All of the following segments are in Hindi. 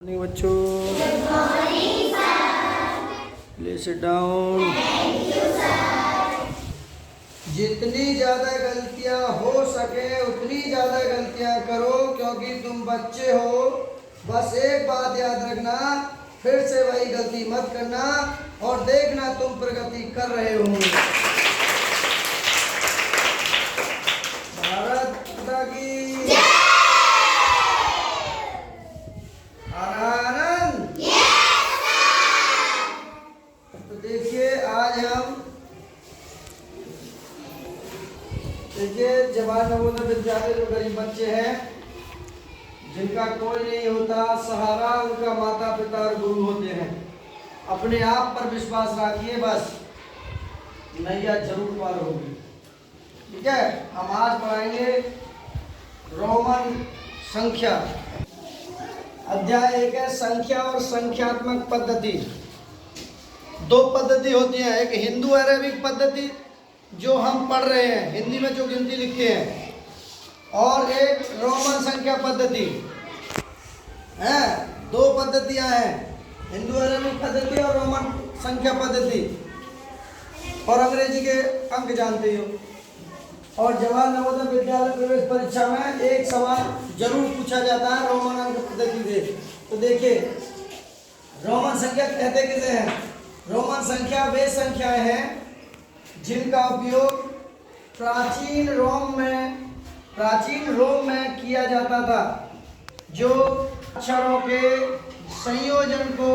मॉर्निंग बच्चों, प्लीज सिट डाउन। जितनी ज़्यादा गलतियां हो सके उतनी ज़्यादा गलतियां करो, क्योंकि तुम बच्चे हो। बस एक बात याद रखना, फिर से वही गलती मत करना और देखना तुम प्रगति कर रहे हो। भारत माता की आनंद। तो देखिए, आज हम जवाहर नवोदय विद्यालय जो गरीब बच्चे हैं, जिनका कोई नहीं होता सहारा, उनका माता पिता और गुरु होते हैं। अपने आप पर विश्वास रखिए, बस नैया जरूर पार होगी। ठीक है, हम आज पढ़ाएंगे रोमन संख्या। अध्याय 1 है संख्या और संख्यात्मक पद्धति। दो पद्धति होती है, एक हिंदू अरेबिक पद्धति जो हम पढ़ रहे हैं, हिंदी में जो गिनती लिखते हैं, और एक रोमन संख्या पद्धति है। दो पद्धतियां हैं, हिंदू अरेबिक पद्धति और रोमन संख्या पद्धति। और अंग्रेजी के अंक जानते हो। और जवाहर नवोदय विद्यालय प्रवेश परीक्षा में एक सवाल जरूर पूछा जाता है रोमन अंक पद्धति से। तो देखिए, रोमन संख्या कहते किसे हैं? रोमन संख्या वे संख्याएं हैं जिनका उपयोग प्राचीन रोम में किया जाता था, जो अक्षरों के संयोजन को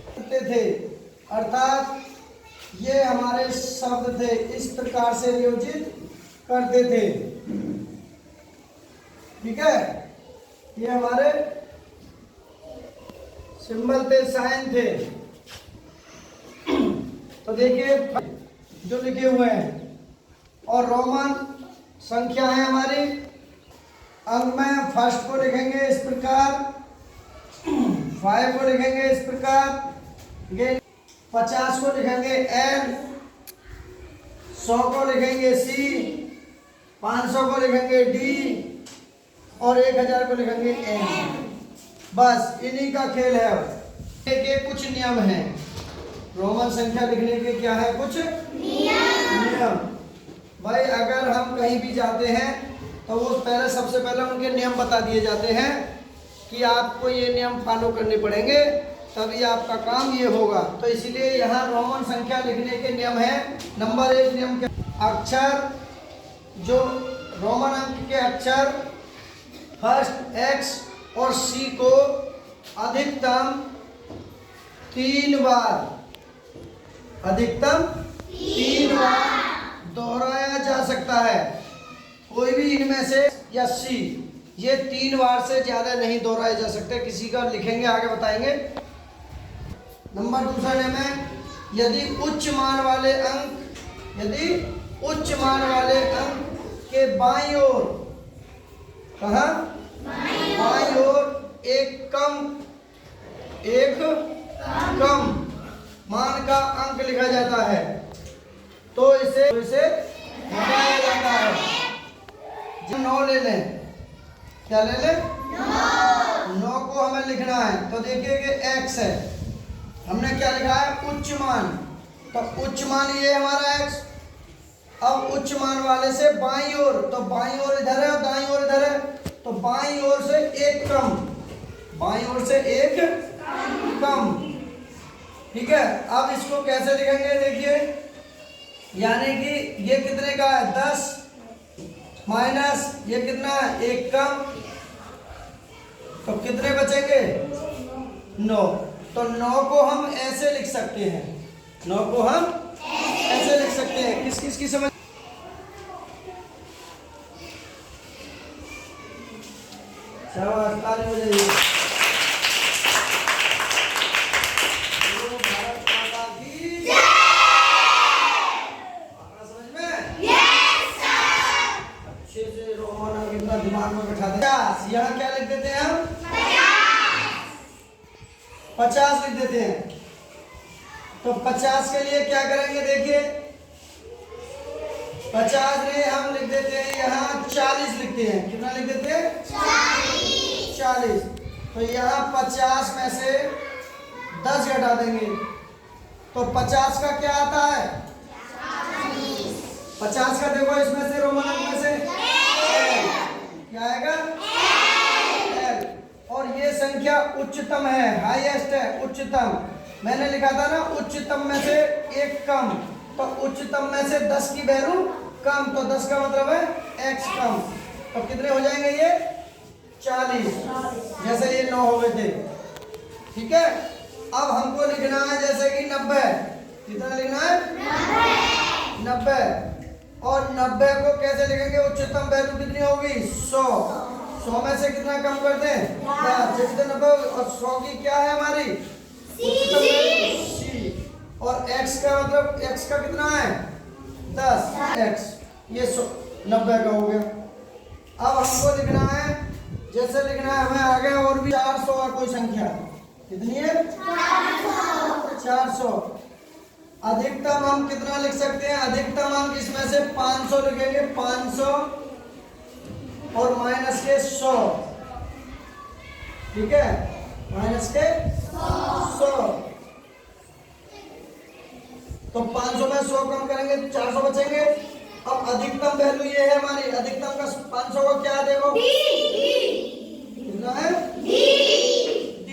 करते थे। अर्थात ये हमारे शब्द थे, इस प्रकार से नियोजित करते थे। ठीक है, ये हमारे सिंबल थे, साइन थे। तो देखिए जो लिखे हुए हैं। और रोमन संख्या है हमारी। अंक में फर्स्ट को लिखेंगे इस प्रकार, 5 को लिखेंगे इस प्रकार, 50 को लिखेंगे N, 100 को लिखेंगे C, 500 को लिखेंगे D और 1000 को लिखेंगे N। बस इन्हीं का खेल है। के कुछ नियम हैं रोमन संख्या लिखने के। क्या है? कुछ नियम। भाई अगर हम कहीं भी जाते हैं तो वो सबसे पहले उनके नियम बता दिए जाते हैं कि आपको ये नियम फॉलो करने पड़ेंगे, तभी आपका काम ये होगा। तो इसलिए यहाँ रोमन संख्या लिखने के नियम है। नंबर 1 नियम क्या? अक्षर, जो रोमन अंक के अक्षर फर्स्ट X और C को अधिकतम 3 बार दोहराया जा सकता है। कोई भी इनमें से या C, ये 3 बार से ज्यादा नहीं दोहराए जा सकते। किसी का लिखेंगे, आगे बताएंगे। नंबर 2 नियम है, यदि उच्च मान वाले अंक के बाईं ओर, कहाँ? बाईं ओर एक कम मान का अंक लिखा जाता है तो इसे घटाया जाता है। जब 9 ले लें, क्या ले लें? 9 को हमें लिखना है। तो देखिए कि X है, हमने क्या लिखा है? उच्च मान। तो उच्च मान ये हमारा X। अब उच्च मान वाले से बाईं ओर, तो बाईं ओर इधर है और दाईं ओर इधर है, तो बाईं ओर से एक कम। ठीक है, अब इसको कैसे लिखेंगे? देखिए, यानी कि ये कितने का है? 10 माइनस ये कितना है? 1 कम, तो कितने बचेंगे? 9। तो 9 को हम ऐसे लिख सकते हैं, 9 को हम ऐसे लिख सकते हैं। किस की समझ? शाबाश, ताली बजाइए। दिमाग में बैठा दे। 50, यहाँ क्या लिख देते हैं हम? 50 लिख देते हैं। तो 50 के लिए क्या करेंगे? देखिए, 50 में हम लिख देते हैं यहाँ 40 लिखते हैं। कितना लिख देते हैं? 40। तो यहाँ 50 में से 10 घटा देंगे तो 50 का क्या आता है? 50 का देखो इसमें से रोमन अंक में से क्या आएगा? L। और ये संख्या उच्चतम है, हाईएस्ट है, उच्चतम। मैंने लिखा था ना उच्चतम में से एक कम, तो उच्चतम में से 10 की वैल्यू कम, तो 10 का मतलब है x कम। तो कितने हो जाएंगे ये? 40, जैसे ये 9 हो गए थे। ठीक है, अब हमको लिखना है जैसे कि 90। कितना लिखना है? 90। और 90 को कैसे लिखेंगे? उच्चतम वैल्यू कितनी होगी? 100। 100 में से कितना कम कर दें? 10। जैसे 90 और 100 की क्या है हमारी? उच्चतम वैल्यू C। और x का मतलब x का कितना है? 10 x। ये 90 का हो गया। अब हमको लिखना है, जैसे लिखना है हमें आगे और भी 400 का कोई संख्या। कितनी है? 400। अधिकतम हम कितना लिख सकते हैं? अधिकतम हम इसमें से 500 लिखेंगे, 500 और माइनस के 100। ठीक है, माइनस के 100। तो 500 में 100 कम करेंगे, 400 बचेंगे। अब अधिकतम वैल्यू ये है हमारी, अधिकतम का 500 का क्या देखो? कितना है? D।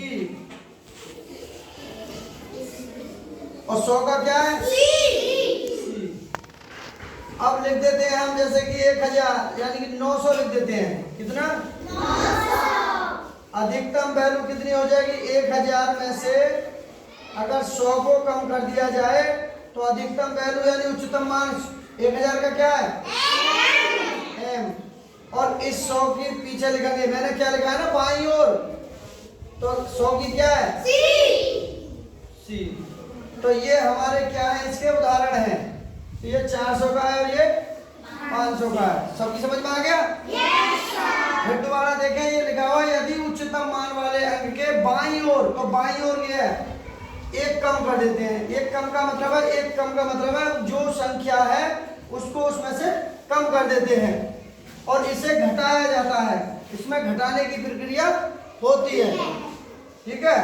और 100 का क्या है? C। अब लिख देते हैं हम जैसे कि 1000 यानी कि 900 लिख देते हैं। कितना? 900। अधिकतम वैल्यू कितनी हो जाएगी? 1000 में से अगर 100 को कम कर दिया जाए तो अधिकतम वैल्यू यानी उच्चतम मान 1000 का क्या है? M। और इस 100 के पीछे लिखेंगे, मैंने क्या लिखा है ना बाईं ओर, तो 100 की क्या है? C। तो ये हमारे क्या है? इसके उदाहरण हैं। तो ये 400 का है और ये 500 का है। सबकी समझ में आ गया? फिर दोबारा देखें, ये लिखा हुआ है यदि उच्चतम मान वाले अंक के बाईं ओर, तो बाईं ओर ये है एक कम कर देते हैं। एक कम का मतलब है, एक कम का मतलब है जो संख्या है उसको उसमें से कम कर देते हैं और इसे घटाया जाता है। इसमें घटाने की प्रक्रिया होती है। ठीक है,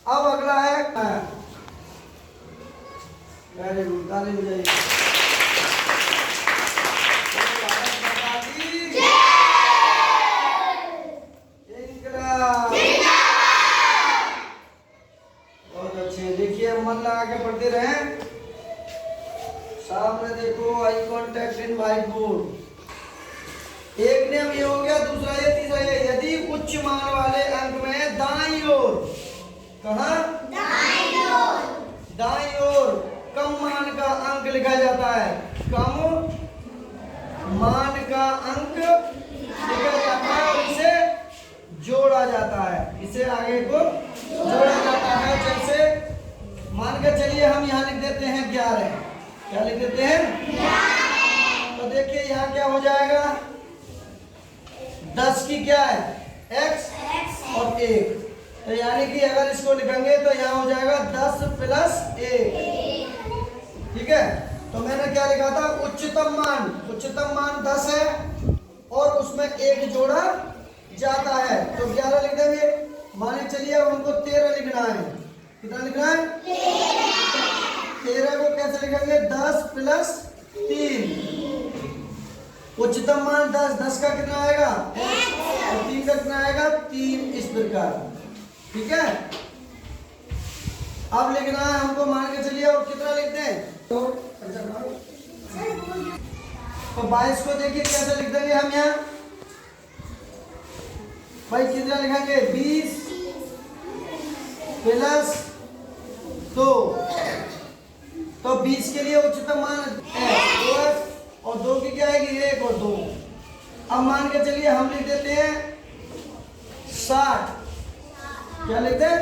अब अगला है वेरी गुड, ताली बजाइए। बहुत अच्छे, देखिए मन लगा के पढ़ते रहे। सामने देखो, आई कांटेक्ट इन व्हाइट बोर्ड। एक नियम ये हो गया, दूसरा ये, तीसरा ये। यदि उच्च मान वाले अंक में दाईं ओर, कहाँ? दाईं ओर कम मान का अंक लिखा जाता है। कम मान का अंक लिखा जाता है और इसे जोड़ा जाता है। इसे आगे को जोड़ा जाता है। जैसे मान के चलिए हम यहाँ लिख देते हैं 11। क्या लिख देते हैं? तो देखिए यहाँ क्या हो जाएगा? 10 की क्या है? x और 1। तो यानी कि अगर इसको लिखेंगे तो यहाँ हो जाएगा 10 प्लस 1। ठीक है, तो मैंने क्या लिखा था? उच्चतम मान, उच्चतम मान 10 है और उसमें 1 जोड़ा जाता है तो 11 लिख देंगे। माने चलिए अब हमको 13 लिखना है। कितना लिखना है? 13 को कैसे लिखेंगे? 10 प्लस 3। उच्चतम मान 10, 10 का कितना आएगा? और 3 का कितना आएगा? 3। इस प्रकार। ठीक है, अब लिखना है हमको, मान के चलिए और कितना लिखते हैं? तो 22 को देखिए कैसे लिख देंगे हम यहाँ भाई? कितना लिखेंगे? 20 प्लस 2। तो 20 के लिए उच्चतम मान है 2 और 2 की क्या आएगी? 1 और 2। अब मान के चलिए हम लिख देते हैं 60। क्या लिखते हैं?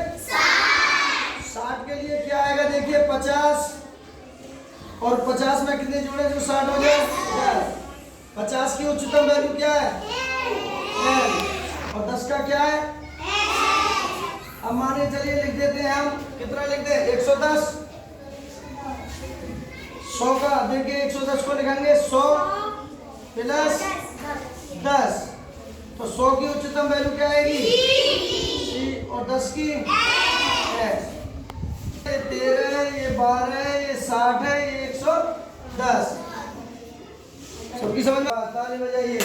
60 के लिए क्या आएगा? देखिए 50 और 50 में कितने जोड़े जो 60 हो जाए? 50 की उच्चतम वैल्यू क्या है? और 10 का क्या है? अब माने चलिए लिख देते हैं हम, कितना लिखते हैं? 110। 100 का देखिए 110 को लिखेंगे 100 प्लस 10। तो 100 की उच्चतम वैल्यू क्या आएगी? और 10 की x। ये 13 है, ये 12 है, ये 60 है, ये 110। सबकी समझ में ताली बजाइए।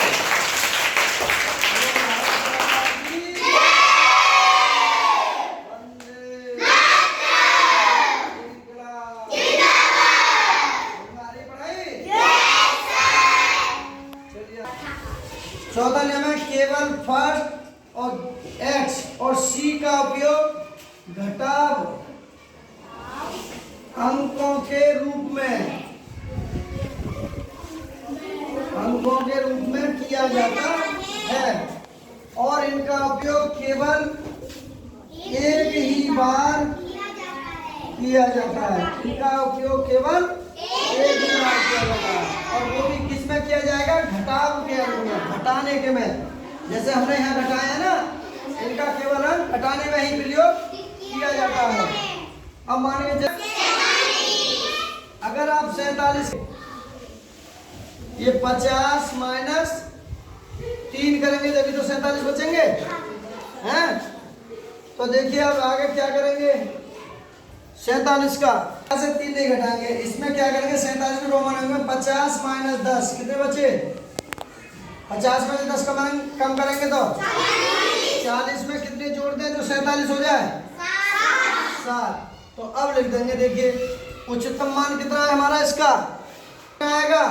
चौथा नियम है केवल फर्स्ट और x और c का उपयोग घटाव अंकों के रूप में किया जाता है और इनका उपयोग केवल एक ही बार किया जाता है। इनका उपयोग केवल एक ही बार किया जाता है और वो भी किस में किया जाएगा? घटाव के अंक में, घटाने के में। जैसे हमने यहाँ घटाया है ना, इनका केवल अंक घटाने में ही प्रयोग किया जाता है। अब मानिए अगर आप 47 ये 50 माइनस 3 करेंगे तभी तो 47 बचेंगे हैं। तो देखिए अब आगे क्या करेंगे? 47 का से 3 नहीं घटाएंगे, इसमें क्या करेंगे? 47 में रोमन अंक में 50 माइनस 10 कितने बचे? 50 में से 10 का मान कम करेंगे तो 40 में कितने जोड़ दें जो 47 हो जाए? 7। तो अब लिख देंगे, देखिए उच्चतम मान कितना है हमारा? इसका कितना आएगा?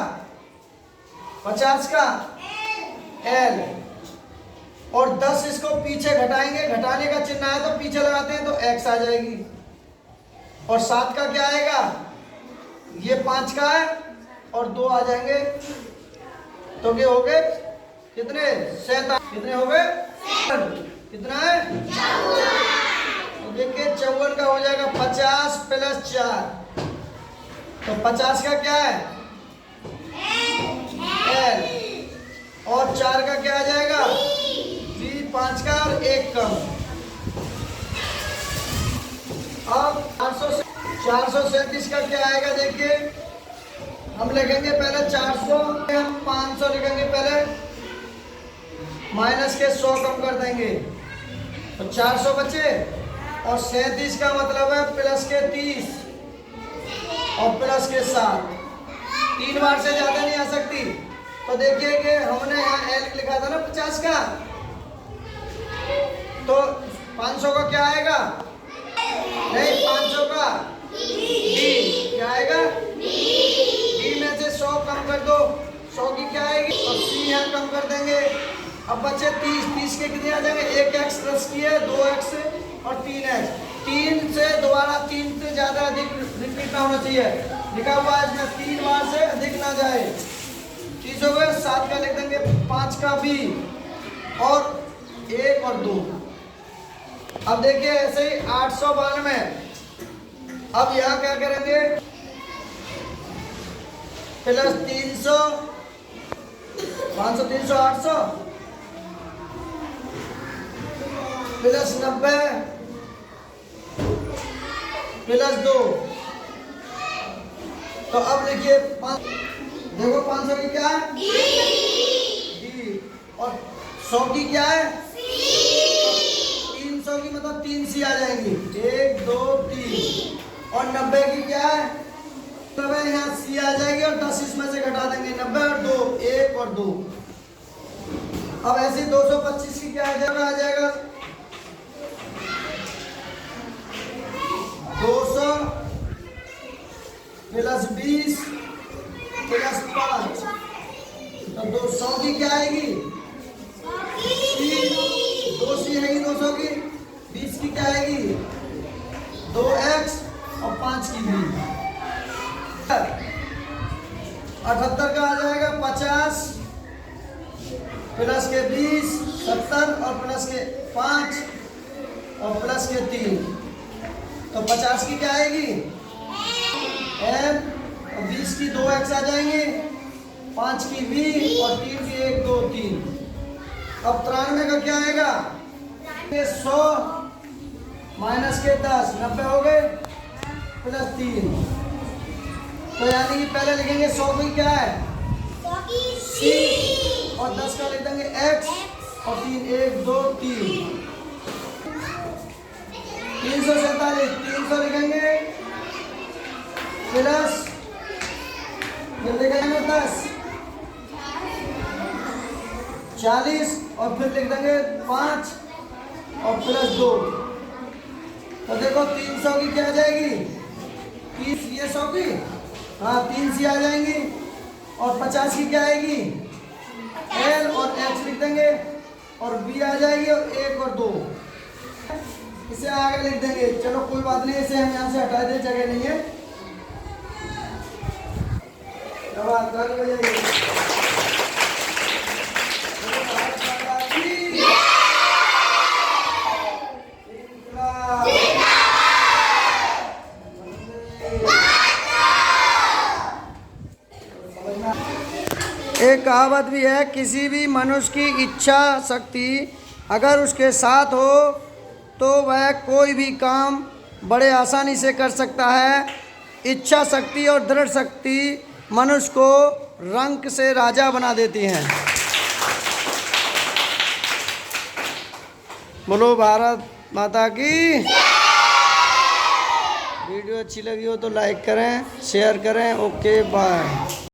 50 का L और 10 इसको पीछे घटाएंगे, घटाने का चिन्ह है तो पीछे लगाते हैं तो x आ जाएगी। और 7 का क्या आएगा? ये 5 का है और 2 आ जाएंगे तो ये हो गए कितने? 47। कितने हो गए? कितना है? 54। तो देखिए 54 का हो जाएगा 50 प्लस 4। तो 50 का क्या है? L और 4 का क्या आ जाएगा? V। 5 का और 1 कम। अब 437 का क्या आएगा? देखिए हम लिखेंगे पहले 400, हम 500 लिखेंगे पहले, माइनस के 100 कम कर देंगे तो 400 बचे। और 37 का मतलब है प्लस के 30 और प्लस के 7, 3 बार से ज्यादा नहीं आ सकती। तो देखिए कि हमने यहाँ L लिखा था ना 50 का, तो 500 का क्या आएगा? नहीं, 500 का D क्या आएगा? D में से 100 कम कर दो, 100 की क्या आएगी? और C यहाँ कम कर देंगे। अब बचे 30, 30 के कितने आ जाएंगे? 1x प्लस की है 2x और 3x। 3 से दोबारा 3 से ज्यादा अधिक रिपीट ना होना चाहिए, लिखा हुआ है इसमें 3 बार से अधिक ना जाए। 30 हो गए। 7 का लिख देंगे 5 का B और 1 और 2। अब देखिए ऐसे ही 892। अब यहाँ क्या करेंगे? Plus 300, 500, 300, 800 plus 90 plus 2। तो अब लिखिए देखो 500 की क्या है? D और 100 की क्या है? 300 की मतलब 3 C आ जाएंगी, 1 2 3। और 90 की क्या है? 90 यहाँ C आ जाएगी और 10 इसमें से घटा देंगे, 90 और 2, 1 और 2। अब ऐसे 225 की क्या आ जाएगा? 200 प्लस 20 प्लस 5। तो 200 की क्या आएगी? 2C आएगी 200 की। 20 की क्या आएगी? 2x और 5 की भी। 78 का आ जाएगा 50 प्लस के 20, 70 और प्लस के 5 और प्लस के 3। तो 50 की क्या आएगी? M और 20 की 2x आ जाएंगे, 5 की V और 3 की 1 2 3। अब 93 का क्या आएगा? 100 माइनस के 10, 90 हो गए प्लस 3। तो यानी कि पहले लिखेंगे 100 की क्या है? C और 10 का लिख देंगे X और 3 1 2 3। 347, 300 लिखेंगे प्लस फिर लिखेंगे 10, 40 और फिर लिख देंगे 5 और प्लस 2। तो देखो 300 की क्या आ जाएगी, 30 ये 100 की, हाँ 3 सी आ जाएंगी और 50 की क्या आएगी, एल और एच लिख देंगे और बी आ जाएगी और 1 और 2 इसे आगे लिख देंगे। चलो कोई बात नहीं, इसे हम यहाँ से हटा दें, जगह नहीं है। ताली बजाइए। एक कहावत भी है, किसी भी मनुष्य की इच्छा शक्ति अगर उसके साथ हो तो वह कोई भी काम बड़े आसानी से कर सकता है। इच्छा शक्ति और दृढ़ शक्ति मनुष्य को रंक से राजा बना देती हैं। बोलो भारत माता की। वीडियो अच्छी लगी हो तो लाइक करें, शेयर करें। Okay bye.